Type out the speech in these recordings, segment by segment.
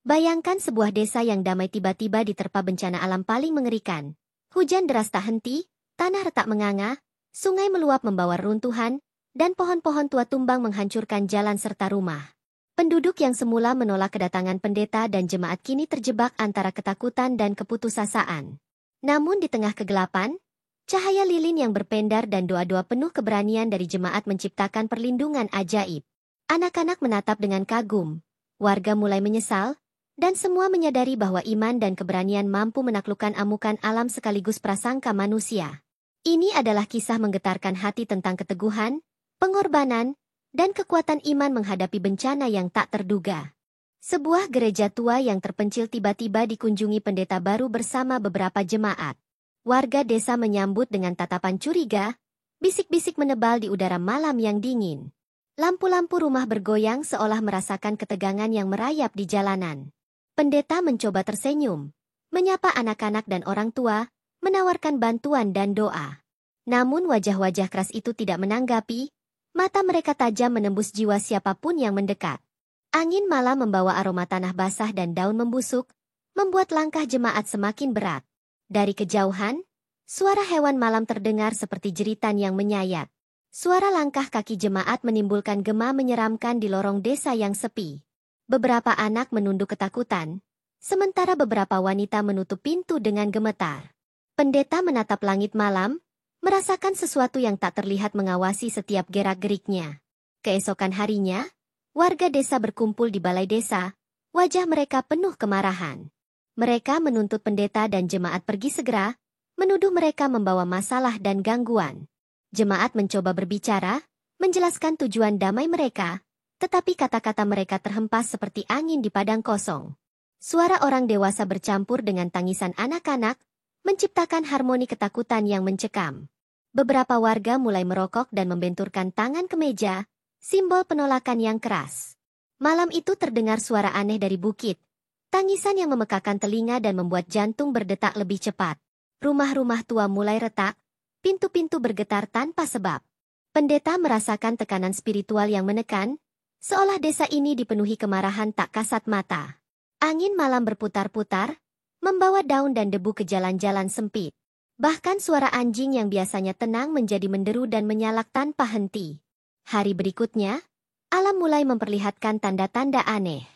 Bayangkan sebuah desa yang damai tiba-tiba diterpa bencana alam paling mengerikan. Hujan deras tak henti, tanah retak menganga, sungai meluap membawa runtuhan, dan pohon-pohon tua tumbang menghancurkan jalan serta rumah. Penduduk yang semula menolak kedatangan pendeta dan jemaat kini terjebak antara ketakutan dan keputusasaan. Namun di tengah kegelapan, cahaya lilin yang berpendar dan doa-doa penuh keberanian dari jemaat menciptakan perlindungan ajaib. Anak-anak menatap dengan kagum, warga mulai menyesal, dan semua menyadari bahwa iman dan keberanian mampu menaklukkan amukan alam sekaligus prasangka manusia. Ini adalah kisah menggetarkan hati tentang keteguhan, pengorbanan, dan kekuatan iman menghadapi bencana yang tak terduga. Sebuah gereja tua yang terpencil tiba-tiba dikunjungi pendeta baru bersama beberapa jemaat. Warga desa menyambut dengan tatapan curiga, bisik-bisik menebal di udara malam yang dingin. Lampu-lampu rumah bergoyang seolah merasakan ketegangan yang merayap di jalanan. Pendeta mencoba tersenyum, menyapa anak-anak dan orang tua, menawarkan bantuan dan doa. Namun wajah-wajah keras itu tidak menanggapi, mata mereka tajam menembus jiwa siapapun yang mendekat. Angin malam membawa aroma tanah basah dan daun membusuk, membuat langkah jemaat semakin berat. Dari kejauhan, suara hewan malam terdengar seperti jeritan yang menyayat. Suara langkah kaki jemaat menimbulkan gema menyeramkan di lorong desa yang sepi. Beberapa anak menunduk ketakutan, sementara beberapa wanita menutup pintu dengan gemetar. Pendeta menatap langit malam, merasakan sesuatu yang tak terlihat mengawasi setiap gerak-geriknya. Keesokan harinya, warga desa berkumpul di balai desa, wajah mereka penuh kemarahan. Mereka menuntut pendeta dan jemaat pergi segera, menuduh mereka membawa masalah dan gangguan. Jemaat mencoba berbicara, menjelaskan tujuan damai mereka, tetapi kata-kata mereka terhempas seperti angin di padang kosong. Suara orang dewasa bercampur dengan tangisan anak-anak, menciptakan harmoni ketakutan yang mencekam. Beberapa warga mulai merokok dan membenturkan tangan ke meja, simbol penolakan yang keras. Malam itu terdengar suara aneh dari bukit, tangisan yang memekakan telinga dan membuat jantung berdetak lebih cepat. Rumah-rumah tua mulai retak, pintu-pintu bergetar tanpa sebab. Pendeta merasakan tekanan spiritual yang menekan, seolah desa ini dipenuhi kemarahan tak kasat mata. Angin malam berputar-putar, membawa daun dan debu ke jalan-jalan sempit. Bahkan suara anjing yang biasanya tenang menjadi menderu dan menyalak tanpa henti. Hari berikutnya, alam mulai memperlihatkan tanda-tanda aneh.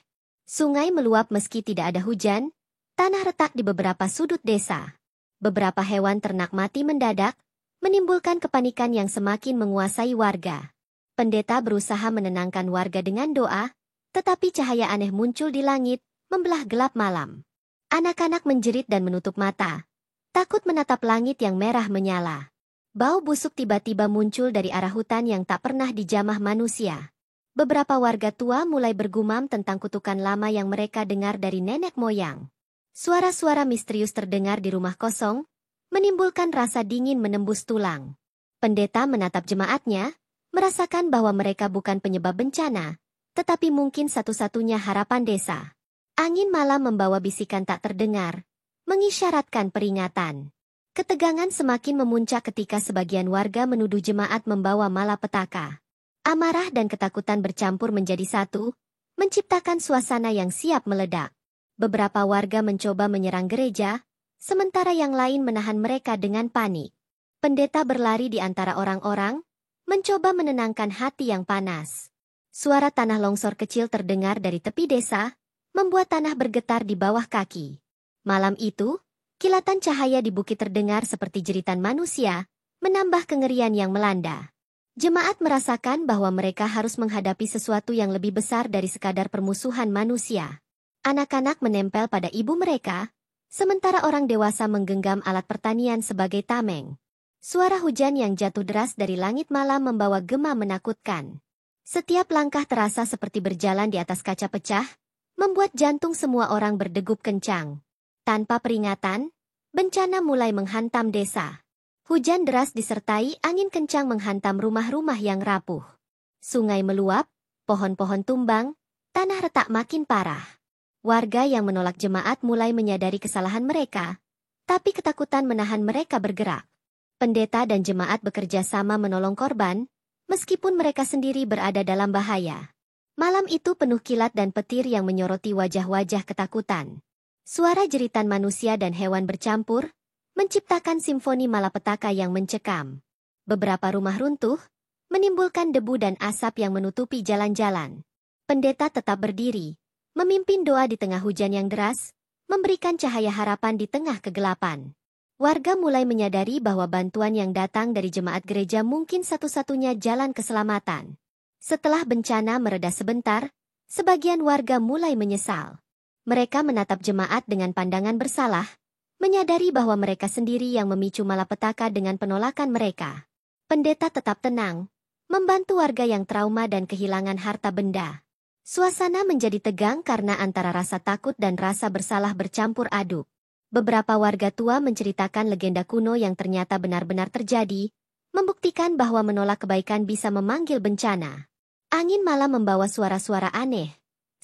Sungai meluap meski tidak ada hujan, tanah retak di beberapa sudut desa. Beberapa hewan ternak mati mendadak, menimbulkan kepanikan yang semakin menguasai warga. Pendeta berusaha menenangkan warga dengan doa, tetapi cahaya aneh muncul di langit, membelah gelap malam. Anak-anak menjerit dan menutup mata, takut menatap langit yang merah menyala. Bau busuk tiba-tiba muncul dari arah hutan yang tak pernah dijamah manusia. Beberapa warga tua mulai bergumam tentang kutukan lama yang mereka dengar dari nenek moyang. Suara-suara misterius terdengar di rumah kosong, menimbulkan rasa dingin menembus tulang. Pendeta menatap jemaatnya, merasakan bahwa mereka bukan penyebab bencana, tetapi mungkin satu-satunya harapan desa. Angin malam membawa bisikan tak terdengar, mengisyaratkan peringatan. Ketegangan semakin memuncak ketika sebagian warga menuduh jemaat membawa malapetaka. Amarah dan ketakutan bercampur menjadi satu, menciptakan suasana yang siap meledak. Beberapa warga mencoba menyerang gereja, sementara yang lain menahan mereka dengan panik. Pendeta berlari di antara orang-orang, mencoba menenangkan hati yang panas. Suara tanah longsor kecil terdengar dari tepi desa, membuat tanah bergetar di bawah kaki. Malam itu, kilatan cahaya di bukit terdengar seperti jeritan manusia, menambah kengerian yang melanda. Jemaat merasakan bahwa mereka harus menghadapi sesuatu yang lebih besar dari sekadar permusuhan manusia. Anak-anak menempel pada ibu mereka, sementara orang dewasa menggenggam alat pertanian sebagai tameng. Suara hujan yang jatuh deras dari langit malam membawa gema menakutkan. Setiap langkah terasa seperti berjalan di atas kaca pecah, membuat jantung semua orang berdegup kencang. Tanpa peringatan, bencana mulai menghantam desa. Hujan deras disertai angin kencang menghantam rumah-rumah yang rapuh. Sungai meluap, pohon-pohon tumbang, tanah retak makin parah. Warga yang menolak jemaat mulai menyadari kesalahan mereka, tapi ketakutan menahan mereka bergerak. Pendeta dan jemaat bekerja sama menolong korban, meskipun mereka sendiri berada dalam bahaya. Malam itu penuh kilat dan petir yang menyoroti wajah-wajah ketakutan. Suara jeritan manusia dan hewan bercampur, menciptakan simfoni malapetaka yang mencekam. Beberapa rumah runtuh, menimbulkan debu dan asap yang menutupi jalan-jalan. Pendeta tetap berdiri, memimpin doa di tengah hujan yang deras, memberikan cahaya harapan di tengah kegelapan. Warga mulai menyadari bahwa bantuan yang datang dari jemaat gereja mungkin satu-satunya jalan keselamatan. Setelah bencana mereda sebentar, sebagian warga mulai menyesal. Mereka menatap jemaat dengan pandangan bersalah, menyadari bahwa mereka sendiri yang memicu malapetaka dengan penolakan mereka. Pendeta tetap tenang, membantu warga yang trauma dan kehilangan harta benda. Suasana menjadi tegang karena antara rasa takut dan rasa bersalah bercampur aduk. Beberapa warga tua menceritakan legenda kuno yang ternyata benar-benar terjadi, membuktikan bahwa menolak kebaikan bisa memanggil bencana. Angin malam membawa suara-suara aneh,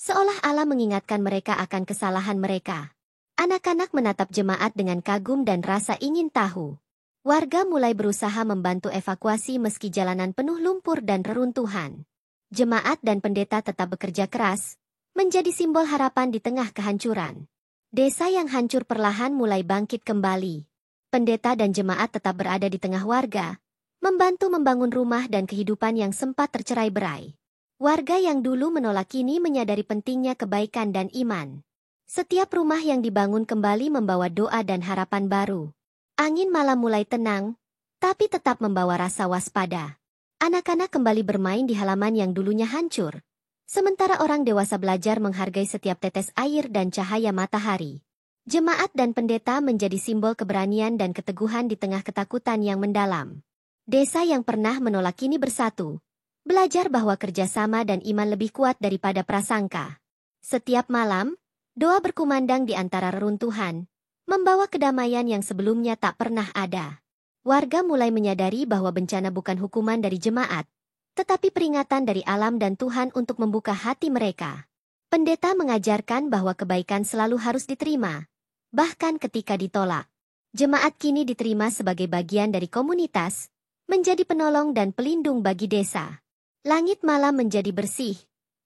seolah Allah mengingatkan mereka akan kesalahan mereka. Anak-anak menatap jemaat dengan kagum dan rasa ingin tahu. Warga mulai berusaha membantu evakuasi meski jalanan penuh lumpur dan reruntuhan. Jemaat dan pendeta tetap bekerja keras, menjadi simbol harapan di tengah kehancuran. Desa yang hancur perlahan mulai bangkit kembali. Pendeta dan jemaat tetap berada di tengah warga, membantu membangun rumah dan kehidupan yang sempat tercerai-berai. Warga yang dulu menolak kini menyadari pentingnya kebaikan dan iman. Setiap rumah yang dibangun kembali membawa doa dan harapan baru. Angin malam mulai tenang, tapi tetap membawa rasa waspada. Anak-anak kembali bermain di halaman yang dulunya hancur. Sementara orang dewasa belajar menghargai setiap tetes air dan cahaya matahari. Jemaat dan pendeta menjadi simbol keberanian dan keteguhan di tengah ketakutan yang mendalam. Desa yang pernah menolak kini bersatu, belajar bahwa kerjasama dan iman lebih kuat daripada prasangka. Setiap malam, doa berkumandang di antara reruntuhan, membawa kedamaian yang sebelumnya tak pernah ada. Warga mulai menyadari bahwa bencana bukan hukuman dari jemaat, tetapi peringatan dari alam dan Tuhan untuk membuka hati mereka. Pendeta mengajarkan bahwa kebaikan selalu harus diterima, bahkan ketika ditolak. Jemaat kini diterima sebagai bagian dari komunitas, menjadi penolong dan pelindung bagi desa. Langit malam menjadi bersih,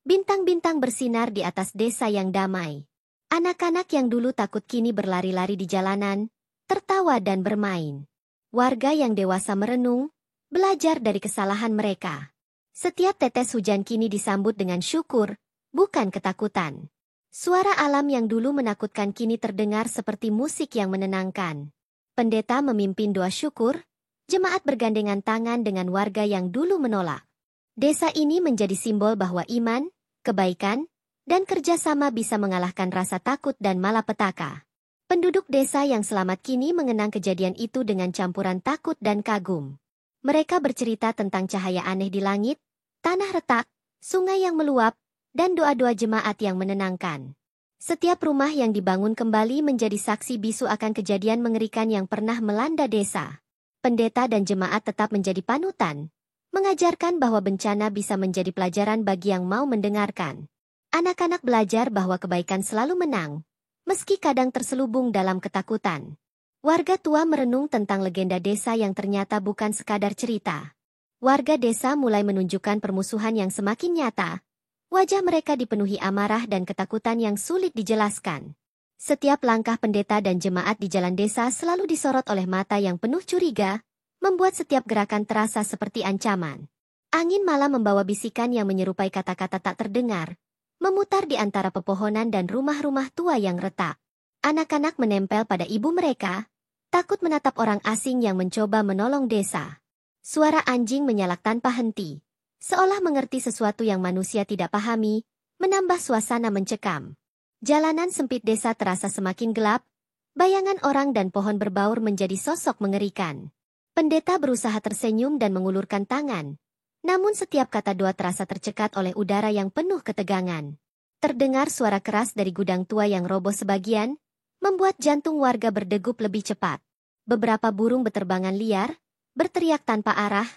bintang-bintang bersinar di atas desa yang damai. Anak-anak yang dulu takut kini berlari-lari di jalanan, tertawa dan bermain. Warga yang dewasa merenung, belajar dari kesalahan mereka. Setiap tetes hujan kini disambut dengan syukur, bukan ketakutan. Suara alam yang dulu menakutkan kini terdengar seperti musik yang menenangkan. Pendeta memimpin doa syukur, jemaat bergandengan tangan dengan warga yang dulu menolak. Desa ini menjadi simbol bahwa iman, kebaikan, dan kerjasama bisa mengalahkan rasa takut dan malapetaka. Penduduk desa yang selamat kini mengenang kejadian itu dengan campuran takut dan kagum. Mereka bercerita tentang cahaya aneh di langit, tanah retak, sungai yang meluap, dan doa-doa jemaat yang menenangkan. Setiap rumah yang dibangun kembali menjadi saksi bisu akan kejadian mengerikan yang pernah melanda desa. Pendeta dan jemaat tetap menjadi panutan, mengajarkan bahwa bencana bisa menjadi pelajaran bagi yang mau mendengarkan. Anak-anak belajar bahwa kebaikan selalu menang, meski kadang terselubung dalam ketakutan. Warga tua merenung tentang legenda desa yang ternyata bukan sekadar cerita. Warga desa mulai menunjukkan permusuhan yang semakin nyata. Wajah mereka dipenuhi amarah dan ketakutan yang sulit dijelaskan. Setiap langkah pendeta dan jemaat di jalan desa selalu disorot oleh mata yang penuh curiga, membuat setiap gerakan terasa seperti ancaman. Angin malam membawa bisikan yang menyerupai kata-kata tak terdengar, memutar di antara pepohonan dan rumah-rumah tua yang retak. Anak-anak menempel pada ibu mereka, takut menatap orang asing yang mencoba menolong desa. Suara anjing menyalak tanpa henti, seolah mengerti sesuatu yang manusia tidak pahami, menambah suasana mencekam. Jalanan sempit desa terasa semakin gelap, bayangan orang dan pohon berbaur menjadi sosok mengerikan. Pendeta berusaha tersenyum dan mengulurkan tangan, namun setiap kata doa terasa tercekat oleh udara yang penuh ketegangan. Terdengar suara keras dari gudang tua yang roboh sebagian, membuat jantung warga berdegup lebih cepat. Beberapa burung beterbangan liar, berteriak tanpa arah,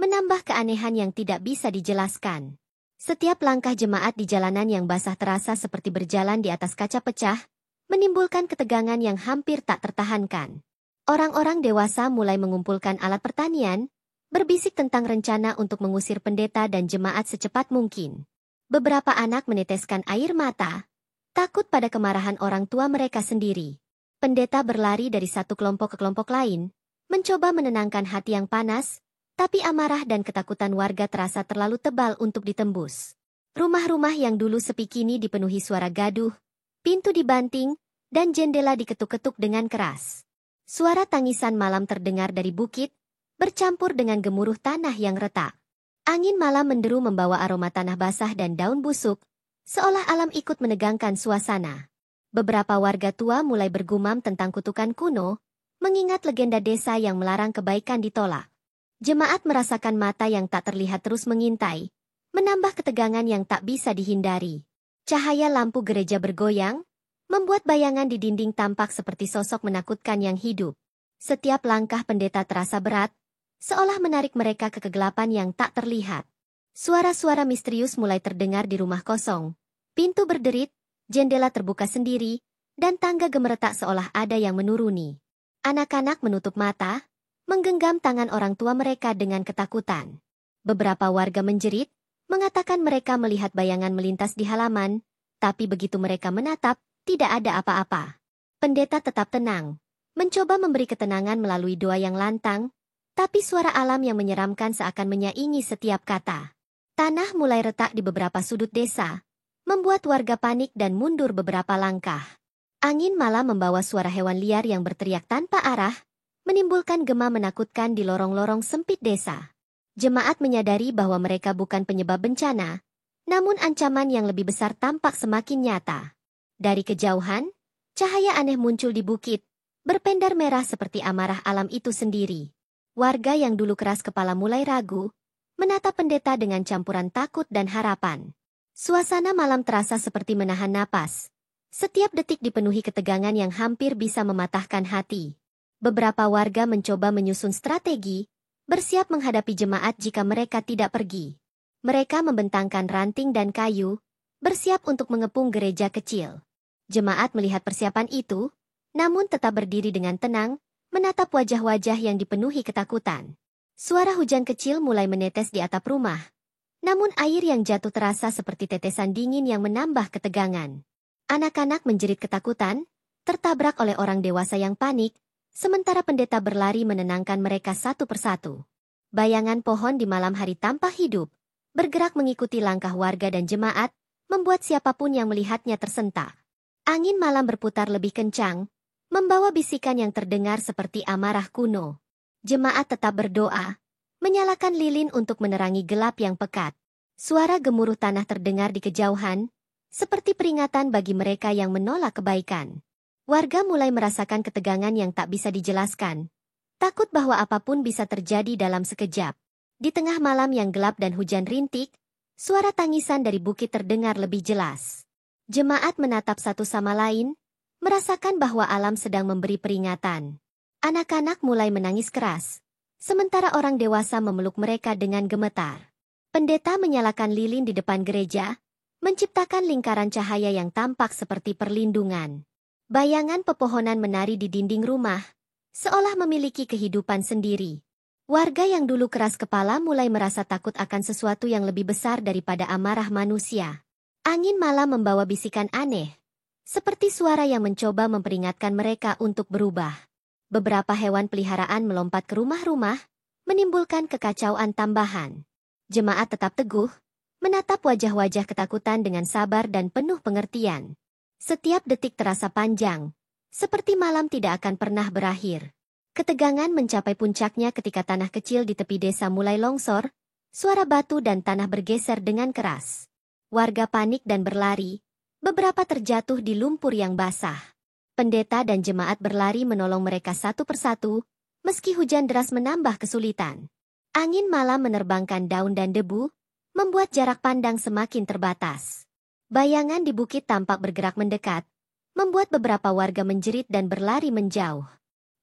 menambah keanehan yang tidak bisa dijelaskan. Setiap langkah jemaat di jalanan yang basah terasa seperti berjalan di atas kaca pecah, menimbulkan ketegangan yang hampir tak tertahankan. Orang-orang dewasa mulai mengumpulkan alat pertanian, berbisik tentang rencana untuk mengusir pendeta dan jemaat secepat mungkin. Beberapa anak meneteskan air mata, takut pada kemarahan orang tua mereka sendiri. Pendeta berlari dari satu kelompok ke kelompok lain, mencoba menenangkan hati yang panas, tapi amarah dan ketakutan warga terasa terlalu tebal untuk ditembus. Rumah-rumah yang dulu sepi kini dipenuhi suara gaduh, pintu dibanting, dan jendela diketuk-ketuk dengan keras. Suara tangisan malam terdengar dari bukit, bercampur dengan gemuruh tanah yang retak. Angin malam menderu membawa aroma tanah basah dan daun busuk, seolah alam ikut menegangkan suasana. Beberapa warga tua mulai bergumam tentang kutukan kuno, mengingat legenda desa yang melarang kebaikan ditolak. Jemaat merasakan mata yang tak terlihat terus mengintai, menambah ketegangan yang tak bisa dihindari. Cahaya lampu gereja bergoyang, membuat bayangan di dinding tampak seperti sosok menakutkan yang hidup. Setiap langkah pendeta terasa berat, seolah menarik mereka ke kegelapan yang tak terlihat. Suara-suara misterius mulai terdengar di rumah kosong. Pintu berderit, jendela terbuka sendiri, dan tangga gemeretak seolah ada yang menuruni. Anak-anak menutup mata, menggenggam tangan orang tua mereka dengan ketakutan. Beberapa warga menjerit, mengatakan mereka melihat bayangan melintas di halaman, tapi begitu mereka menatap, tidak ada apa-apa. Pendeta tetap tenang, mencoba memberi ketenangan melalui doa yang lantang, tapi suara alam yang menyeramkan seakan menyaingi setiap kata. Tanah mulai retak di beberapa sudut desa, membuat warga panik dan mundur beberapa langkah. Angin malam membawa suara hewan liar yang berteriak tanpa arah, menimbulkan gema menakutkan di lorong-lorong sempit desa. Jemaat menyadari bahwa mereka bukan penyebab bencana, namun ancaman yang lebih besar tampak semakin nyata. Dari kejauhan, cahaya aneh muncul di bukit, berpendar merah seperti amarah alam itu sendiri. Warga yang dulu keras kepala mulai ragu, menatap pendeta dengan campuran takut dan harapan. Suasana malam terasa seperti menahan napas. Setiap detik dipenuhi ketegangan yang hampir bisa mematahkan hati. Beberapa warga mencoba menyusun strategi, bersiap menghadapi jemaat jika mereka tidak pergi. Mereka membentangkan ranting dan kayu, bersiap untuk mengepung gereja kecil. Jemaat melihat persiapan itu, namun tetap berdiri dengan tenang, menatap wajah-wajah yang dipenuhi ketakutan. Suara hujan kecil mulai menetes di atap rumah, namun air yang jatuh terasa seperti tetesan dingin yang menambah ketegangan. Anak-anak menjerit ketakutan, tertabrak oleh orang dewasa yang panik, sementara pendeta berlari menenangkan mereka satu persatu. Bayangan pohon di malam hari tampak hidup, bergerak mengikuti langkah warga dan jemaat, membuat siapapun yang melihatnya tersentak. Angin malam berputar lebih kencang, membawa bisikan yang terdengar seperti amarah kuno. Jemaat tetap berdoa, menyalakan lilin untuk menerangi gelap yang pekat. Suara gemuruh tanah terdengar di kejauhan, seperti peringatan bagi mereka yang menolak kebaikan. Warga mulai merasakan ketegangan yang tak bisa dijelaskan, takut bahwa apapun bisa terjadi dalam sekejap. Di tengah malam yang gelap dan hujan rintik, suara tangisan dari bukit terdengar lebih jelas. Jemaat menatap satu sama lain, merasakan bahwa alam sedang memberi peringatan. Anak-anak mulai menangis keras, sementara orang dewasa memeluk mereka dengan gemetar. Pendeta menyalakan lilin di depan gereja, menciptakan lingkaran cahaya yang tampak seperti perlindungan. Bayangan pepohonan menari di dinding rumah, seolah memiliki kehidupan sendiri. Warga yang dulu keras kepala mulai merasa takut akan sesuatu yang lebih besar daripada amarah manusia. Angin malam membawa bisikan aneh, seperti suara yang mencoba memperingatkan mereka untuk berubah. Beberapa hewan peliharaan melompat ke rumah-rumah, menimbulkan kekacauan tambahan. Jemaat tetap teguh, menatap wajah-wajah ketakutan dengan sabar dan penuh pengertian. Setiap detik terasa panjang, seperti malam tidak akan pernah berakhir. Ketegangan mencapai puncaknya ketika tanah kecil di tepi desa mulai longsor, suara batu dan tanah bergeser dengan keras. Warga panik dan berlari, beberapa terjatuh di lumpur yang basah. Pendeta dan jemaat berlari menolong mereka satu persatu, meski hujan deras menambah kesulitan. Angin malam menerbangkan daun dan debu, membuat jarak pandang semakin terbatas. Bayangan di bukit tampak bergerak mendekat, membuat beberapa warga menjerit dan berlari menjauh.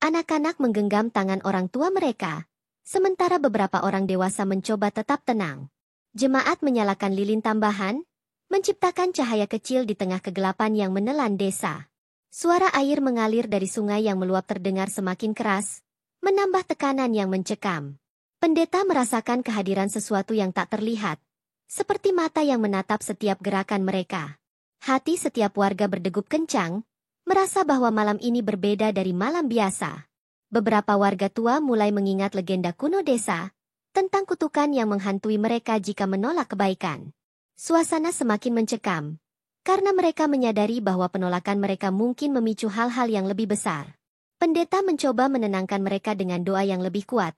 Anak-anak menggenggam tangan orang tua mereka, sementara beberapa orang dewasa mencoba tetap tenang. Jemaat menyalakan lilin tambahan, menciptakan cahaya kecil di tengah kegelapan yang menelan desa. Suara air mengalir dari sungai yang meluap terdengar semakin keras, menambah tekanan yang mencekam. Pendeta merasakan kehadiran sesuatu yang tak terlihat, seperti mata yang menatap setiap gerakan mereka. Hati setiap warga berdegup kencang, merasa bahwa malam ini berbeda dari malam biasa. Beberapa warga tua mulai mengingat legenda kuno desa tentang kutukan yang menghantui mereka jika menolak kebaikan. Suasana semakin mencekam, karena mereka menyadari bahwa penolakan mereka mungkin memicu hal-hal yang lebih besar. Pendeta mencoba menenangkan mereka dengan doa yang lebih kuat.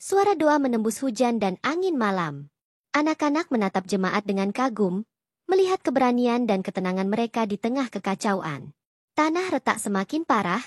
Suara doa menembus hujan dan angin malam. Anak-anak menatap jemaat dengan kagum, melihat keberanian dan ketenangan mereka di tengah kekacauan. Tanah retak semakin parah,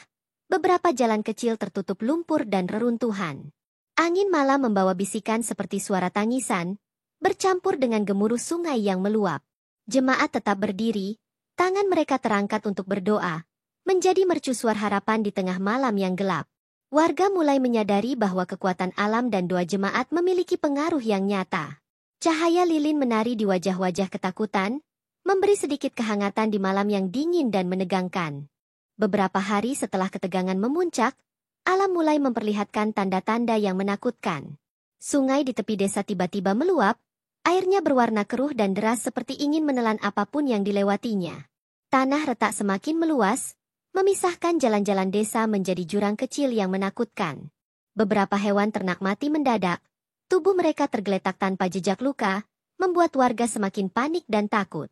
beberapa jalan kecil tertutup lumpur dan reruntuhan. Angin malam membawa bisikan seperti suara tangisan, bercampur dengan gemuruh sungai yang meluap. Jemaat tetap berdiri, tangan mereka terangkat untuk berdoa, menjadi mercusuar harapan di tengah malam yang gelap. Warga mulai menyadari bahwa kekuatan alam dan doa jemaat memiliki pengaruh yang nyata. Cahaya lilin menari di wajah-wajah ketakutan, memberi sedikit kehangatan di malam yang dingin dan menegangkan. Beberapa hari setelah ketegangan memuncak, alam mulai memperlihatkan tanda-tanda yang menakutkan. Sungai di tepi desa tiba-tiba meluap, airnya berwarna keruh dan deras seperti ingin menelan apapun yang dilewatinya. Tanah retak semakin meluas, memisahkan jalan-jalan desa menjadi jurang kecil yang menakutkan. Beberapa hewan ternak mati mendadak, tubuh mereka tergeletak tanpa jejak luka, membuat warga semakin panik dan takut.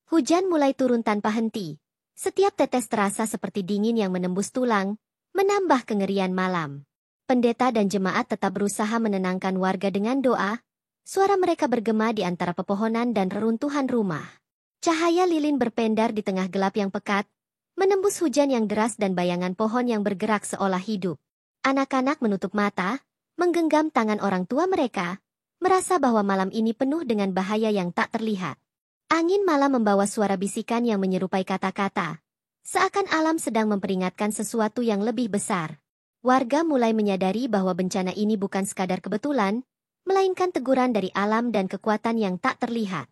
Hujan mulai turun tanpa henti. Setiap tetes terasa seperti dingin yang menembus tulang, menambah kengerian malam. Pendeta dan jemaat tetap berusaha menenangkan warga dengan doa. Suara mereka bergema di antara pepohonan dan reruntuhan rumah. Cahaya lilin berpendar di tengah gelap yang pekat, menembus hujan yang deras dan bayangan pohon yang bergerak seolah hidup. Anak-anak menutup mata, menggenggam tangan orang tua mereka, merasa bahwa malam ini penuh dengan bahaya yang tak terlihat. Angin malam membawa suara bisikan yang menyerupai kata-kata, seakan alam sedang memperingatkan sesuatu yang lebih besar. Warga mulai menyadari bahwa bencana ini bukan sekadar kebetulan, melainkan teguran dari alam dan kekuatan yang tak terlihat.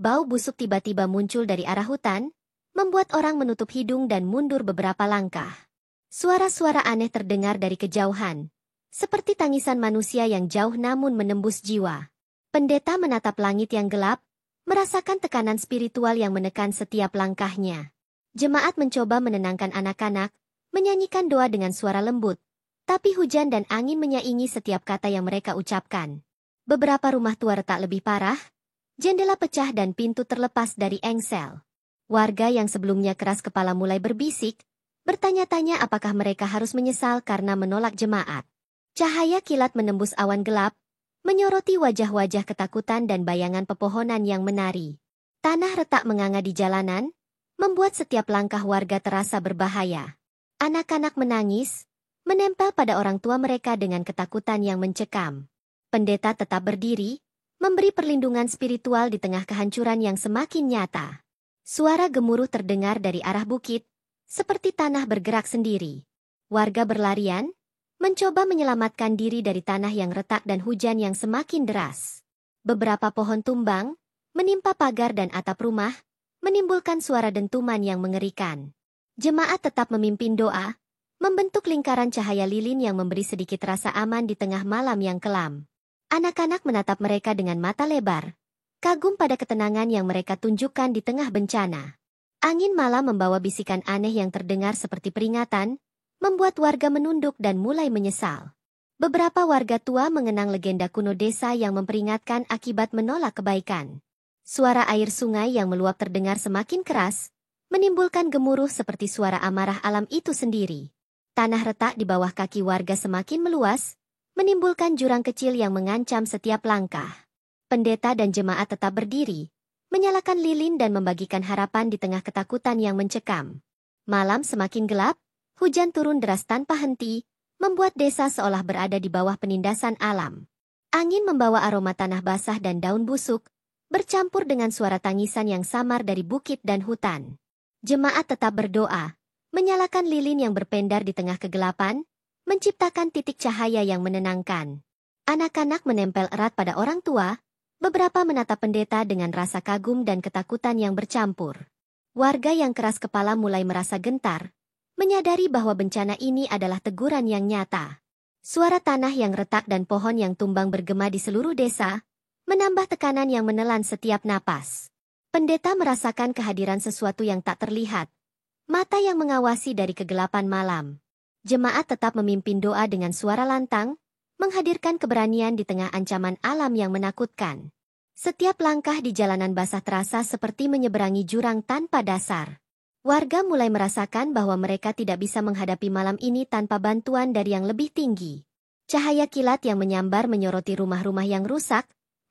Bau busuk tiba-tiba muncul dari arah hutan, membuat orang menutup hidung dan mundur beberapa langkah. Suara-suara aneh terdengar dari kejauhan, seperti tangisan manusia yang jauh namun menembus jiwa. Pendeta menatap langit yang gelap, merasakan tekanan spiritual yang menekan setiap langkahnya. Jemaat mencoba menenangkan anak-anak, menyanyikan doa dengan suara lembut, tapi hujan dan angin menyaingi setiap kata yang mereka ucapkan. Beberapa rumah tua retak lebih parah, jendela pecah dan pintu terlepas dari engsel. Warga yang sebelumnya keras kepala mulai berbisik, bertanya-tanya apakah mereka harus menyesal karena menolak jemaat. Cahaya kilat menembus awan gelap, menyoroti wajah-wajah ketakutan dan bayangan pepohonan yang menari. Tanah retak menganga di jalanan, membuat setiap langkah warga terasa berbahaya. Anak-anak menangis, menempel pada orang tua mereka dengan ketakutan yang mencekam. Pendeta tetap berdiri, memberi perlindungan spiritual di tengah kehancuran yang semakin nyata. Suara gemuruh terdengar dari arah bukit, seperti tanah bergerak sendiri. Warga berlarian, mencoba menyelamatkan diri dari tanah yang retak dan hujan yang semakin deras. Beberapa pohon tumbang, menimpa pagar dan atap rumah, menimbulkan suara dentuman yang mengerikan. Jemaat tetap memimpin doa, membentuk lingkaran cahaya lilin yang memberi sedikit rasa aman di tengah malam yang kelam. Anak-anak menatap mereka dengan mata lebar, kagum pada ketenangan yang mereka tunjukkan di tengah bencana. Angin malam membawa bisikan aneh yang terdengar seperti peringatan, membuat warga menunduk dan mulai menyesal. Beberapa warga tua mengenang legenda kuno desa yang memperingatkan akibat menolak kebaikan. Suara air sungai yang meluap terdengar semakin keras, menimbulkan gemuruh seperti suara amarah alam itu sendiri. Tanah retak di bawah kaki warga semakin meluas, menimbulkan jurang kecil yang mengancam setiap langkah. Pendeta dan jemaat tetap berdiri, menyalakan lilin dan membagikan harapan di tengah ketakutan yang mencekam. Malam semakin gelap, hujan turun deras tanpa henti, membuat desa seolah berada di bawah penindasan alam. Angin membawa aroma tanah basah dan daun busuk, bercampur dengan suara tangisan yang samar dari bukit dan hutan. Jemaat tetap berdoa, menyalakan lilin yang berpendar di tengah kegelapan, menciptakan titik cahaya yang menenangkan. Anak-anak menempel erat pada orang tua, beberapa menatap pendeta dengan rasa kagum dan ketakutan yang bercampur. Warga yang keras kepala mulai merasa gentar, menyadari bahwa bencana ini adalah teguran yang nyata. Suara tanah yang retak dan pohon yang tumbang bergema di seluruh desa, menambah tekanan yang menelan setiap napas. Pendeta merasakan kehadiran sesuatu yang tak terlihat, mata yang mengawasi dari kegelapan malam. Jemaat tetap memimpin doa dengan suara lantang, menghadirkan keberanian di tengah ancaman alam yang menakutkan. Setiap langkah di jalanan basah terasa seperti menyeberangi jurang tanpa dasar. Warga mulai merasakan bahwa mereka tidak bisa menghadapi malam ini tanpa bantuan dari yang lebih tinggi. Cahaya kilat yang menyambar menyoroti rumah-rumah yang rusak,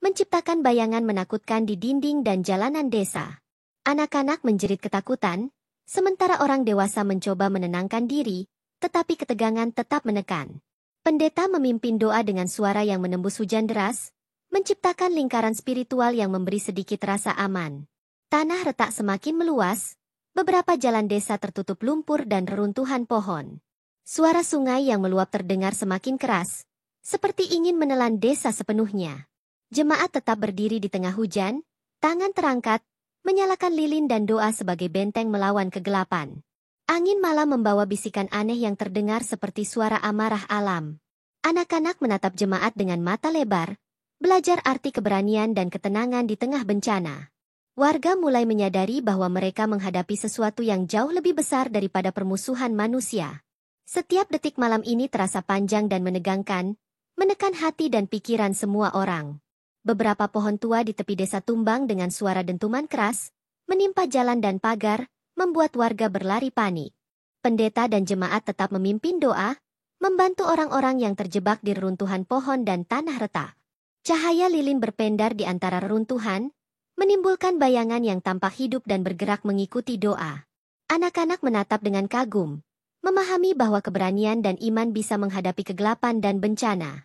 menciptakan bayangan menakutkan di dinding dan jalanan desa. Anak-anak menjerit ketakutan, sementara orang dewasa mencoba menenangkan diri, tetapi ketegangan tetap menekan. Pendeta memimpin doa dengan suara yang menembus hujan deras, menciptakan lingkaran spiritual yang memberi sedikit rasa aman. Tanah retak semakin meluas, beberapa jalan desa tertutup lumpur dan reruntuhan pohon. Suara sungai yang meluap terdengar semakin keras, seperti ingin menelan desa sepenuhnya. Jemaat tetap berdiri di tengah hujan, tangan terangkat, menyalakan lilin dan doa sebagai benteng melawan kegelapan. Angin malam membawa bisikan aneh yang terdengar seperti suara amarah alam. Anak-anak menatap jemaat dengan mata lebar, belajar arti keberanian dan ketenangan di tengah bencana. Warga mulai menyadari bahwa mereka menghadapi sesuatu yang jauh lebih besar daripada permusuhan manusia. Setiap detik malam ini terasa panjang dan menegangkan, menekan hati dan pikiran semua orang. Beberapa pohon tua di tepi desa tumbang dengan suara dentuman keras, menimpa jalan dan pagar, membuat warga berlari panik. Pendeta dan jemaat tetap memimpin doa, membantu orang-orang yang terjebak di reruntuhan pohon dan tanah retak. Cahaya lilin berpendar di antara reruntuhan, menimbulkan bayangan yang tampak hidup dan bergerak mengikuti doa. Anak-anak menatap dengan kagum, memahami bahwa keberanian dan iman bisa menghadapi kegelapan dan bencana.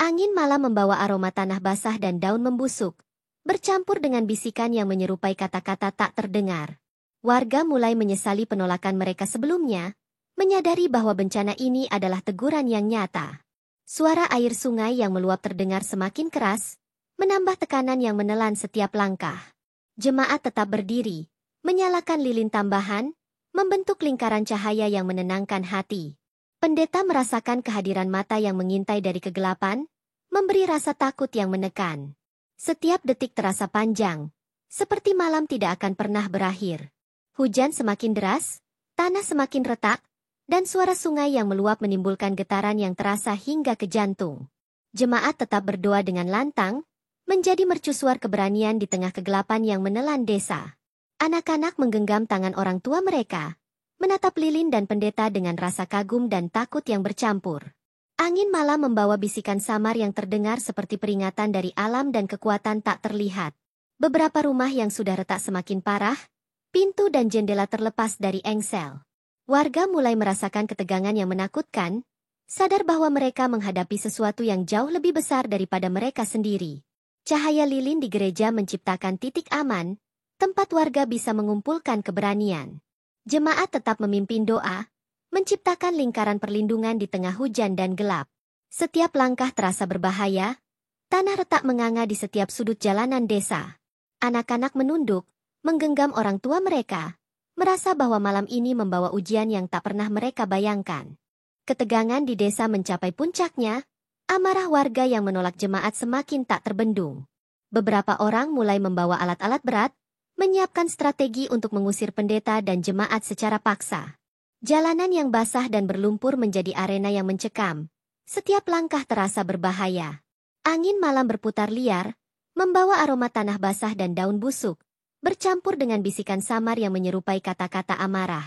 Angin malam membawa aroma tanah basah dan daun membusuk, bercampur dengan bisikan yang menyerupai kata-kata tak terdengar. Warga mulai menyesali penolakan mereka sebelumnya, menyadari bahwa bencana ini adalah teguran yang nyata. Suara air sungai yang meluap terdengar semakin keras, menambah tekanan yang menelan setiap langkah. Jemaat tetap berdiri, menyalakan lilin tambahan, membentuk lingkaran cahaya yang menenangkan hati. Pendeta merasakan kehadiran mata yang mengintai dari kegelapan, memberi rasa takut yang menekan. Setiap detik terasa panjang, seperti malam tidak akan pernah berakhir. Hujan semakin deras, tanah semakin retak, dan suara sungai yang meluap menimbulkan getaran yang terasa hingga ke jantung. Jemaat tetap berdoa dengan lantang, menjadi mercusuar keberanian di tengah kegelapan yang menelan desa. Anak-anak menggenggam tangan orang tua mereka, menatap lilin dan pendeta dengan rasa kagum dan takut yang bercampur. Angin malam membawa bisikan samar yang terdengar seperti peringatan dari alam dan kekuatan tak terlihat. Beberapa rumah yang sudah retak semakin parah, pintu dan jendela terlepas dari engsel. Warga mulai merasakan ketegangan yang menakutkan, sadar bahwa mereka menghadapi sesuatu yang jauh lebih besar daripada mereka sendiri. Cahaya lilin di gereja menciptakan titik aman, tempat warga bisa mengumpulkan keberanian. Jemaat tetap memimpin doa, menciptakan lingkaran perlindungan di tengah hujan dan gelap. Setiap langkah terasa berbahaya, tanah retak menganga di setiap sudut jalanan desa. Anak-anak menunduk, menggenggam orang tua mereka, merasa bahwa malam ini membawa ujian yang tak pernah mereka bayangkan. Ketegangan di desa mencapai puncaknya, amarah warga yang menolak jemaat semakin tak terbendung. Beberapa orang mulai membawa alat-alat berat, menyiapkan strategi untuk mengusir pendeta dan jemaat secara paksa. Jalanan yang basah dan berlumpur menjadi arena yang mencekam. Setiap langkah terasa berbahaya. Angin malam berputar liar, membawa aroma tanah basah dan daun busuk, bercampur dengan bisikan samar yang menyerupai kata-kata amarah.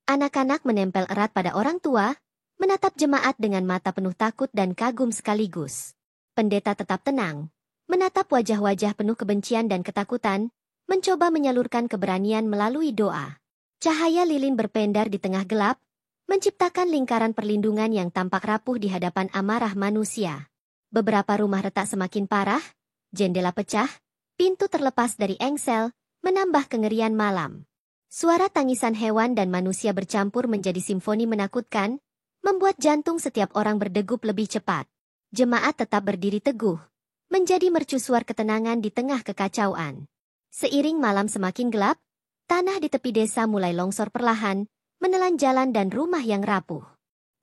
Anak-anak menempel erat pada orang tua, menatap jemaat dengan mata penuh takut dan kagum sekaligus. Pendeta tetap tenang, menatap wajah-wajah penuh kebencian dan ketakutan, mencoba menyalurkan keberanian melalui doa. Cahaya lilin berpendar di tengah gelap, menciptakan lingkaran perlindungan yang tampak rapuh di hadapan amarah manusia. Beberapa rumah retak semakin parah, jendela pecah, pintu terlepas dari engsel, menambah kengerian malam. Suara tangisan hewan dan manusia bercampur menjadi simfoni menakutkan, membuat jantung setiap orang berdegup lebih cepat. Jemaat tetap berdiri teguh, menjadi mercusuar ketenangan di tengah kekacauan. Seiring malam semakin gelap, tanah di tepi desa mulai longsor perlahan, menelan jalan dan rumah yang rapuh.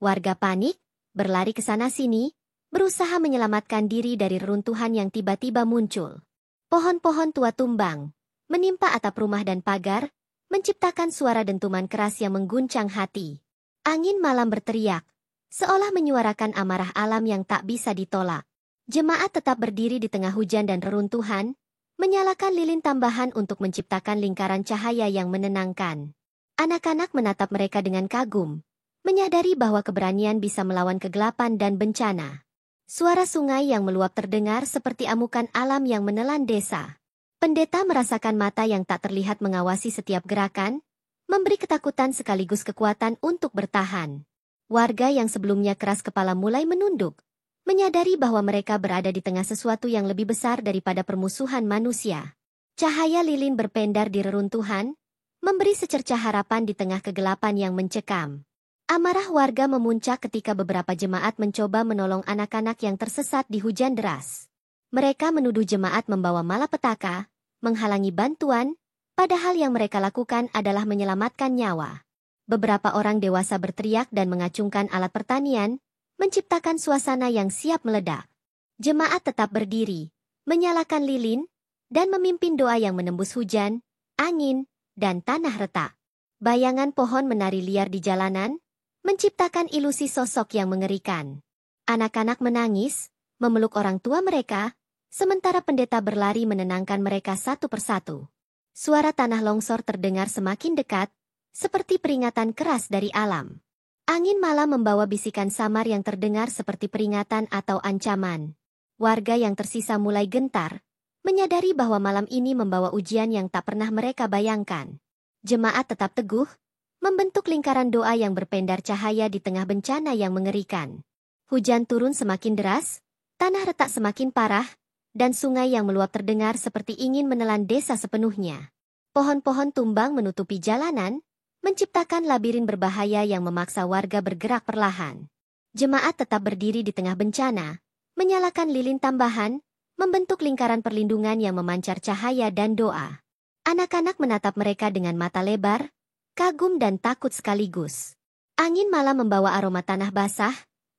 Warga panik, berlari ke sana-sini, berusaha menyelamatkan diri dari reruntuhan yang tiba-tiba muncul. Pohon-pohon tua tumbang, menimpa atap rumah dan pagar, menciptakan suara dentuman keras yang mengguncang hati. Angin malam berteriak, seolah menyuarakan amarah alam yang tak bisa ditolak. Jemaat tetap berdiri di tengah hujan dan reruntuhan, menyalakan lilin tambahan untuk menciptakan lingkaran cahaya yang menenangkan. Anak-anak menatap mereka dengan kagum, menyadari bahwa keberanian bisa melawan kegelapan dan bencana. Suara sungai yang meluap terdengar seperti amukan alam yang menelan desa. Pendeta merasakan mata yang tak terlihat mengawasi setiap gerakan, memberi ketakutan sekaligus kekuatan untuk bertahan. Warga yang sebelumnya keras kepala mulai menunduk, menyadari bahwa mereka berada di tengah sesuatu yang lebih besar daripada permusuhan manusia. Cahaya lilin berpendar di reruntuhan, memberi secercah harapan di tengah kegelapan yang mencekam. Amarah warga memuncak ketika beberapa jemaat mencoba menolong anak-anak yang tersesat di hujan deras. Mereka menuduh jemaat membawa malapetaka, menghalangi bantuan, padahal yang mereka lakukan adalah menyelamatkan nyawa. Beberapa orang dewasa berteriak dan mengacungkan alat pertanian, menciptakan suasana yang siap meledak. Jemaat tetap berdiri, menyalakan lilin, dan memimpin doa yang menembus hujan, angin, dan tanah retak. Bayangan pohon menari liar di jalanan, menciptakan ilusi sosok yang mengerikan. Anak-anak menangis, memeluk orang tua mereka, sementara pendeta berlari menenangkan mereka satu persatu. Suara tanah longsor terdengar semakin dekat, seperti peringatan keras dari alam. Angin malam membawa bisikan samar yang terdengar seperti peringatan atau ancaman. Warga yang tersisa mulai gentar, menyadari bahwa malam ini membawa ujian yang tak pernah mereka bayangkan. Jemaat tetap teguh, membentuk lingkaran doa yang berpendar cahaya di tengah bencana yang mengerikan. Hujan turun semakin deras, tanah retak semakin parah, dan sungai yang meluap terdengar seperti ingin menelan desa sepenuhnya. Pohon-pohon tumbang menutupi jalanan, menciptakan labirin berbahaya yang memaksa warga bergerak perlahan. Jemaat tetap berdiri di tengah bencana, menyalakan lilin tambahan, membentuk lingkaran perlindungan yang memancar cahaya dan doa. Anak-anak menatap mereka dengan mata lebar, kagum dan takut sekaligus. Angin malam membawa aroma tanah basah,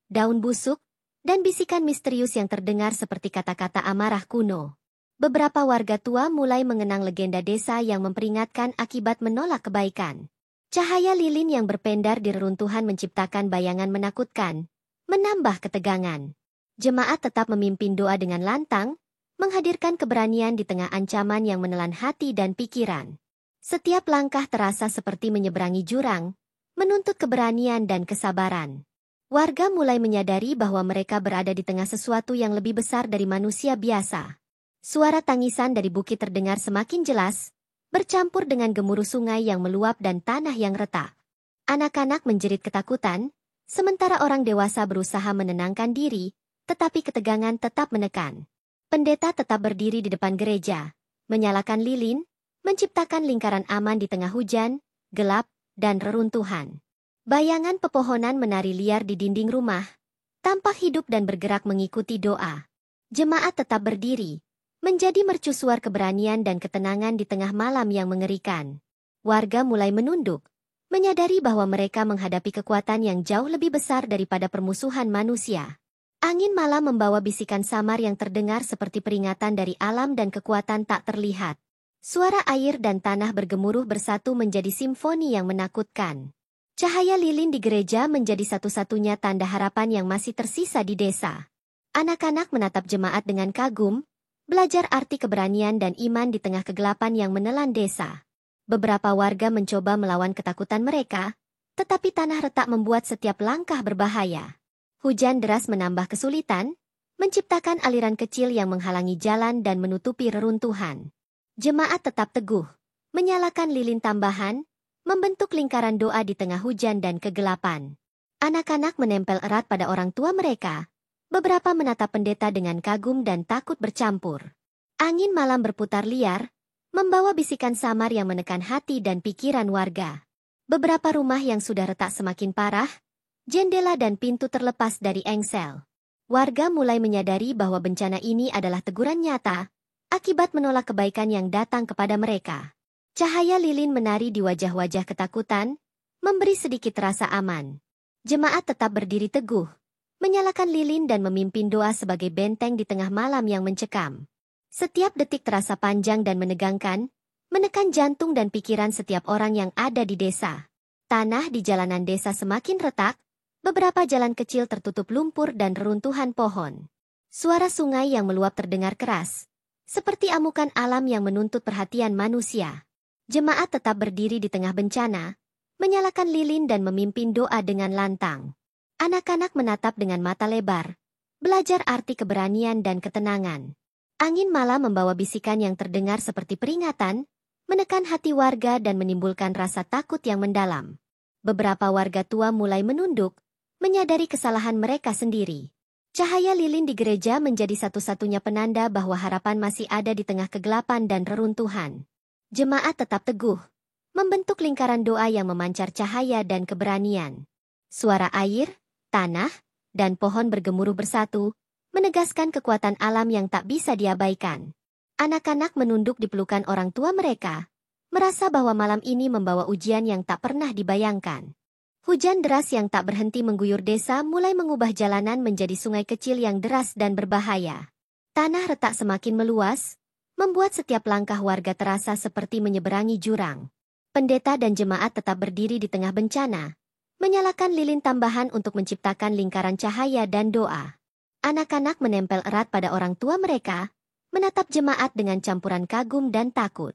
daun busuk, dan bisikan misterius yang terdengar seperti kata-kata amarah kuno. Beberapa warga tua mulai mengenang legenda desa yang memperingatkan akibat menolak kebaikan. Cahaya lilin yang berpendar di reruntuhan menciptakan bayangan menakutkan, menambah ketegangan. Jemaat tetap memimpin doa dengan lantang, menghadirkan keberanian di tengah ancaman yang menelan hati dan pikiran. Setiap langkah terasa seperti menyeberangi jurang, menuntut keberanian dan kesabaran. Warga mulai menyadari bahwa mereka berada di tengah sesuatu yang lebih besar dari manusia biasa. Suara tangisan dari bukit terdengar semakin jelas, bercampur dengan gemuruh sungai yang meluap dan tanah yang retak. Anak-anak menjerit ketakutan, sementara orang dewasa berusaha menenangkan diri, tetapi ketegangan tetap menekan. Pendeta tetap berdiri di depan gereja, menyalakan lilin, menciptakan lingkaran aman di tengah hujan, gelap, dan reruntuhan. Bayangan pepohonan menari liar di dinding rumah, tampak hidup dan bergerak mengikuti doa. Jemaat tetap berdiri, menjadi mercusuar keberanian dan ketenangan di tengah malam yang mengerikan. Warga mulai menunduk, menyadari bahwa mereka menghadapi kekuatan yang jauh lebih besar daripada permusuhan manusia. Angin malam membawa bisikan samar yang terdengar seperti peringatan dari alam dan kekuatan tak terlihat. Suara air dan tanah bergemuruh bersatu menjadi simfoni yang menakutkan. Cahaya lilin di gereja menjadi satu-satunya tanda harapan yang masih tersisa di desa. Anak-anak menatap jemaat dengan kagum, belajar arti keberanian dan iman di tengah kegelapan yang menelan desa. Beberapa warga mencoba melawan ketakutan mereka, tetapi tanah retak membuat setiap langkah berbahaya. Hujan deras menambah kesulitan, menciptakan aliran kecil yang menghalangi jalan dan menutupi reruntuhan. Jemaat tetap teguh, menyalakan lilin tambahan, membentuk lingkaran doa di tengah hujan dan kegelapan. Anak-anak menempel erat pada orang tua mereka, beberapa menatap pendeta dengan kagum dan takut bercampur. Angin malam berputar liar, membawa bisikan samar yang menekan hati dan pikiran warga. Beberapa rumah yang sudah retak semakin parah, jendela dan pintu terlepas dari engsel. Warga mulai menyadari bahwa bencana ini adalah teguran nyata, akibat menolak kebaikan yang datang kepada mereka. Cahaya lilin menari di wajah-wajah ketakutan, memberi sedikit rasa aman. Jemaat tetap berdiri teguh, menyalakan lilin dan memimpin doa sebagai benteng di tengah malam yang mencekam. Setiap detik terasa panjang dan menegangkan, menekan jantung dan pikiran setiap orang yang ada di desa. Tanah di jalanan desa semakin retak, beberapa jalan kecil tertutup lumpur dan reruntuhan pohon. Suara sungai yang meluap terdengar keras, seperti amukan alam yang menuntut perhatian manusia. Jemaat tetap berdiri di tengah bencana, menyalakan lilin dan memimpin doa dengan lantang. Anak-anak menatap dengan mata lebar, belajar arti keberanian dan ketenangan. Angin malam membawa bisikan yang terdengar seperti peringatan, menekan hati warga dan menimbulkan rasa takut yang mendalam. Beberapa warga tua mulai menunduk, menyadari kesalahan mereka sendiri. Cahaya lilin di gereja menjadi satu-satunya penanda bahwa harapan masih ada di tengah kegelapan dan reruntuhan. Jemaat tetap teguh, membentuk lingkaran doa yang memancar cahaya dan keberanian. Suara air, tanah, dan pohon bergemuruh bersatu, menegaskan kekuatan alam yang tak bisa diabaikan. Anak-anak menunduk di pelukan orang tua mereka, merasa bahwa malam ini membawa ujian yang tak pernah dibayangkan. Hujan deras yang tak berhenti mengguyur desa mulai mengubah jalanan menjadi sungai kecil yang deras dan berbahaya. Tanah retak semakin meluas, membuat setiap langkah warga terasa seperti menyeberangi jurang. Pendeta dan jemaat tetap berdiri di tengah bencana, menyalakan lilin tambahan untuk menciptakan lingkaran cahaya dan doa. Anak-anak menempel erat pada orang tua mereka, menatap jemaat dengan campuran kagum dan takut.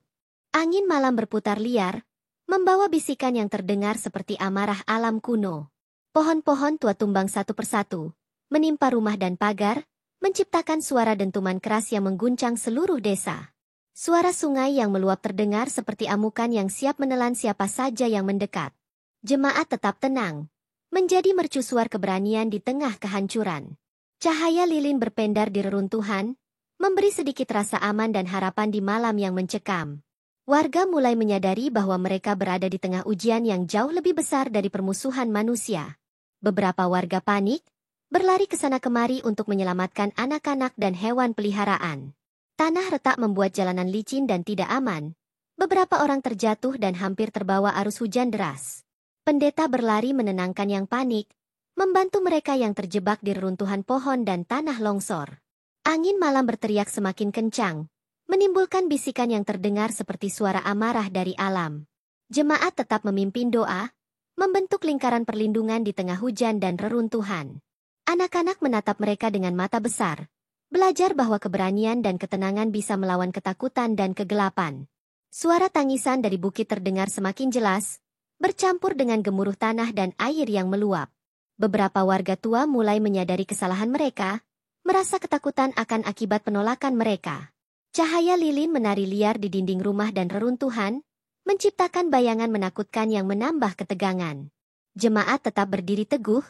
Angin malam berputar liar, membawa bisikan yang terdengar seperti amarah alam kuno. Pohon-pohon tua tumbang satu persatu, menimpa rumah dan pagar, menciptakan suara dentuman keras yang mengguncang seluruh desa. Suara sungai yang meluap terdengar seperti amukan yang siap menelan siapa saja yang mendekat. Jemaat tetap tenang, menjadi mercusuar keberanian di tengah kehancuran. Cahaya lilin berpendar di reruntuhan, memberi sedikit rasa aman dan harapan di malam yang mencekam. Warga mulai menyadari bahwa mereka berada di tengah ujian yang jauh lebih besar dari permusuhan manusia. Beberapa warga panik, berlari ke sana kemari untuk menyelamatkan anak-anak dan hewan peliharaan. Tanah retak membuat jalanan licin dan tidak aman. Beberapa orang terjatuh dan hampir terbawa arus hujan deras. Pendeta berlari menenangkan yang panik, membantu mereka yang terjebak di reruntuhan pohon dan tanah longsor. Angin malam berteriak semakin kencang, menimbulkan bisikan yang terdengar seperti suara amarah dari alam. Jemaat tetap memimpin doa, membentuk lingkaran perlindungan di tengah hujan dan reruntuhan. Anak-anak menatap mereka dengan mata besar, belajar bahwa keberanian dan ketenangan bisa melawan ketakutan dan kegelapan. Suara tangisan dari bukit terdengar semakin jelas, bercampur dengan gemuruh tanah dan air yang meluap. Beberapa warga tua mulai menyadari kesalahan mereka, merasa ketakutan akan akibat penolakan mereka. Cahaya lilin menari liar di dinding rumah dan reruntuhan, menciptakan bayangan menakutkan yang menambah ketegangan. Jemaat tetap berdiri teguh,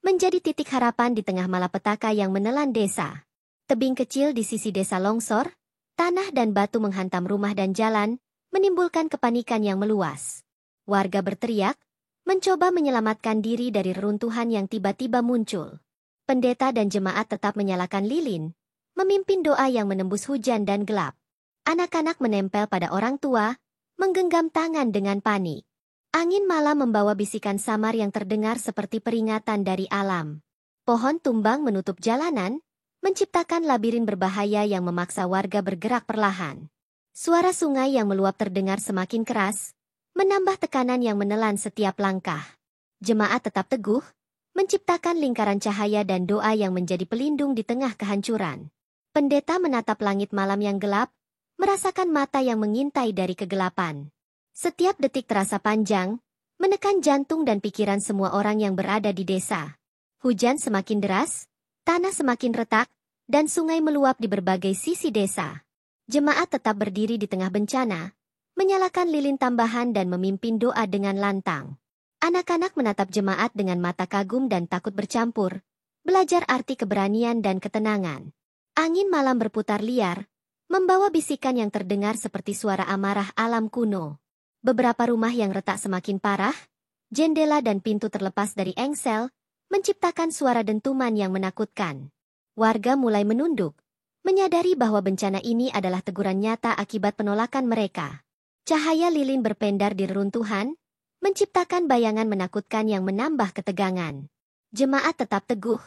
menjadi titik harapan di tengah malapetaka yang menelan desa. Tebing kecil di sisi desa longsor, tanah dan batu menghantam rumah dan jalan, menimbulkan kepanikan yang meluas. Warga berteriak, mencoba menyelamatkan diri dari reruntuhan yang tiba-tiba muncul. Pendeta dan jemaat tetap menyalakan lilin, memimpin doa yang menembus hujan dan gelap. Anak-anak menempel pada orang tua, menggenggam tangan dengan panik. Angin malam membawa bisikan samar yang terdengar seperti peringatan dari alam. Pohon tumbang menutup jalanan, menciptakan labirin berbahaya yang memaksa warga bergerak perlahan. Suara sungai yang meluap terdengar semakin keras, menambah tekanan yang menelan setiap langkah. Jemaat tetap teguh, menciptakan lingkaran cahaya dan doa yang menjadi pelindung di tengah kehancuran. Pendeta menatap langit malam yang gelap, merasakan mata yang mengintai dari kegelapan. Setiap detik terasa panjang, menekan jantung dan pikiran semua orang yang berada di desa. Hujan semakin deras, tanah semakin retak, dan sungai meluap di berbagai sisi desa. Jemaat tetap berdiri di tengah bencana, menyalakan lilin tambahan dan memimpin doa dengan lantang. Anak-anak menatap jemaat dengan mata kagum dan takut bercampur, belajar arti keberanian dan ketenangan. Angin malam berputar liar, membawa bisikan yang terdengar seperti suara amarah alam kuno. Beberapa rumah yang retak semakin parah, jendela dan pintu terlepas dari engsel, menciptakan suara dentuman yang menakutkan. Warga mulai menunduk, menyadari bahwa bencana ini adalah teguran nyata akibat penolakan mereka. Cahaya lilin berpendar di reruntuhan, menciptakan bayangan menakutkan yang menambah ketegangan. Jemaat tetap teguh,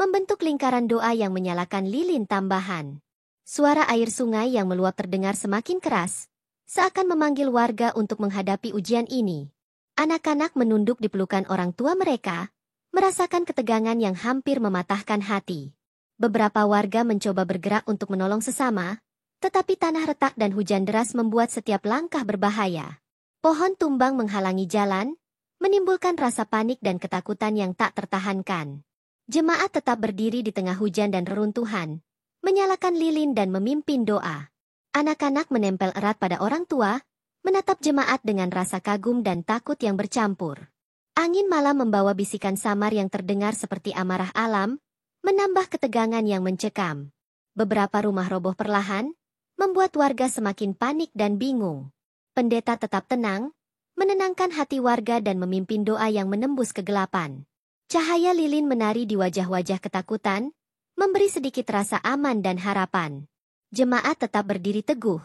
membentuk lingkaran doa yang menyalakan lilin tambahan. Suara air sungai yang meluap terdengar semakin keras, seakan memanggil warga untuk menghadapi ujian ini. Anak-anak menunduk di pelukan orang tua mereka, merasakan ketegangan yang hampir mematahkan hati. Beberapa warga mencoba bergerak untuk menolong sesama, tetapi tanah retak dan hujan deras membuat setiap langkah berbahaya. Pohon tumbang menghalangi jalan, menimbulkan rasa panik dan ketakutan yang tak tertahankan. Jemaat tetap berdiri di tengah hujan dan reruntuhan, menyalakan lilin dan memimpin doa. Anak-anak menempel erat pada orang tua, menatap jemaat dengan rasa kagum dan takut yang bercampur. Angin malam membawa bisikan samar yang terdengar seperti amarah alam, menambah ketegangan yang mencekam. Beberapa rumah roboh perlahan, membuat warga semakin panik dan bingung. Pendeta tetap tenang, menenangkan hati warga dan memimpin doa yang menembus kegelapan. Cahaya lilin menari di wajah-wajah ketakutan, memberi sedikit rasa aman dan harapan. Jemaat tetap berdiri teguh,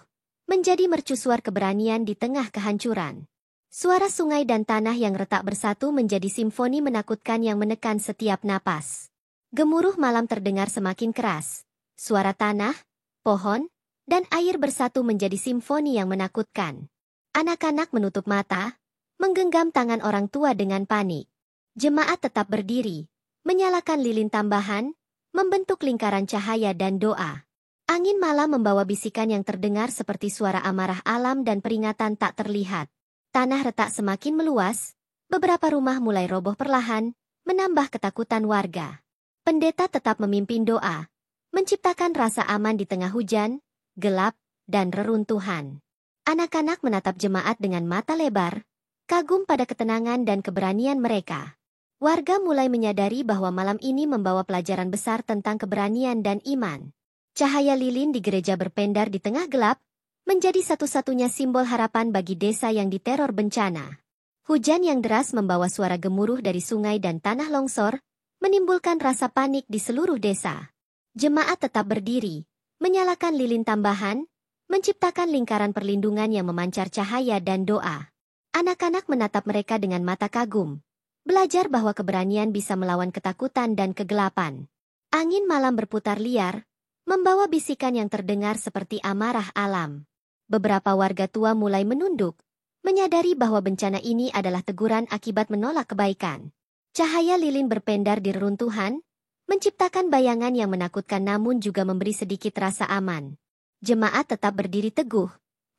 menjadi mercusuar keberanian di tengah kehancuran. Suara sungai dan tanah yang retak bersatu menjadi simfoni menakutkan yang menekan setiap napas. Gemuruh malam terdengar semakin keras. Suara tanah, pohon, dan air bersatu menjadi simfoni yang menakutkan. Anak-anak menutup mata, menggenggam tangan orang tua dengan panik. Jemaat tetap berdiri, menyalakan lilin tambahan, membentuk lingkaran cahaya dan doa. Angin malam membawa bisikan yang terdengar seperti suara amarah alam dan peringatan tak terlihat. Tanah retak semakin meluas, beberapa rumah mulai roboh perlahan, menambah ketakutan warga. Pendeta tetap memimpin doa, menciptakan rasa aman di tengah hujan, gelap, dan reruntuhan. Anak-anak menatap jemaat dengan mata lebar, kagum pada ketenangan dan keberanian mereka. Warga mulai menyadari bahwa malam ini membawa pelajaran besar tentang keberanian dan iman. Cahaya lilin di gereja berpendar di tengah gelap, menjadi satu-satunya simbol harapan bagi desa yang diteror bencana. Hujan yang deras membawa suara gemuruh dari sungai dan tanah longsor, menimbulkan rasa panik di seluruh desa. Jemaat tetap berdiri, menyalakan lilin tambahan, menciptakan lingkaran perlindungan yang memancar cahaya dan doa. Anak-anak menatap mereka dengan mata kagum, belajar bahwa keberanian bisa melawan ketakutan dan kegelapan. Angin malam berputar liar, membawa bisikan yang terdengar seperti amarah alam. Beberapa warga tua mulai menunduk, menyadari bahwa bencana ini adalah teguran akibat menolak kebaikan. Cahaya lilin berpendar di reruntuhan, menciptakan bayangan yang menakutkan namun juga memberi sedikit rasa aman. Jemaat tetap berdiri teguh,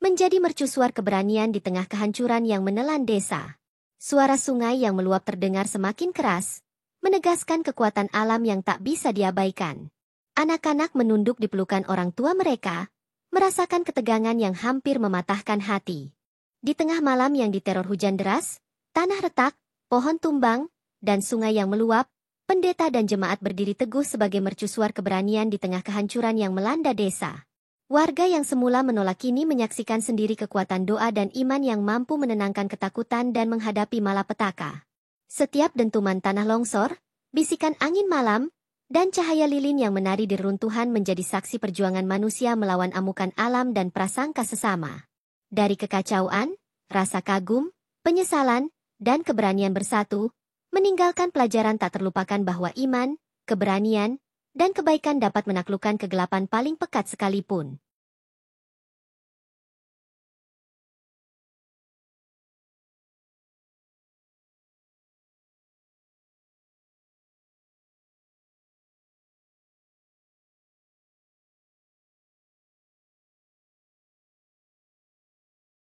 menjadi mercusuar keberanian di tengah kehancuran yang menelan desa. Suara sungai yang meluap terdengar semakin keras, menegaskan kekuatan alam yang tak bisa diabaikan. Anak-anak menunduk di pelukan orang tua mereka, merasakan ketegangan yang hampir mematahkan hati. Di tengah malam yang diteror hujan deras, tanah retak, pohon tumbang, dan sungai yang meluap, pendeta dan jemaat berdiri teguh sebagai mercusuar keberanian di tengah kehancuran yang melanda desa. Warga yang semula menolak kini menyaksikan sendiri kekuatan doa dan iman yang mampu menenangkan ketakutan dan menghadapi malapetaka. Setiap dentuman tanah longsor, bisikan angin malam, dan cahaya lilin yang menari di reruntuhan menjadi saksi perjuangan manusia melawan amukan alam dan prasangka sesama. Dari kekacauan, rasa kagum, penyesalan, dan keberanian bersatu, meninggalkan pelajaran tak terlupakan bahwa iman, keberanian, dan kebaikan dapat menaklukkan kegelapan paling pekat sekalipun.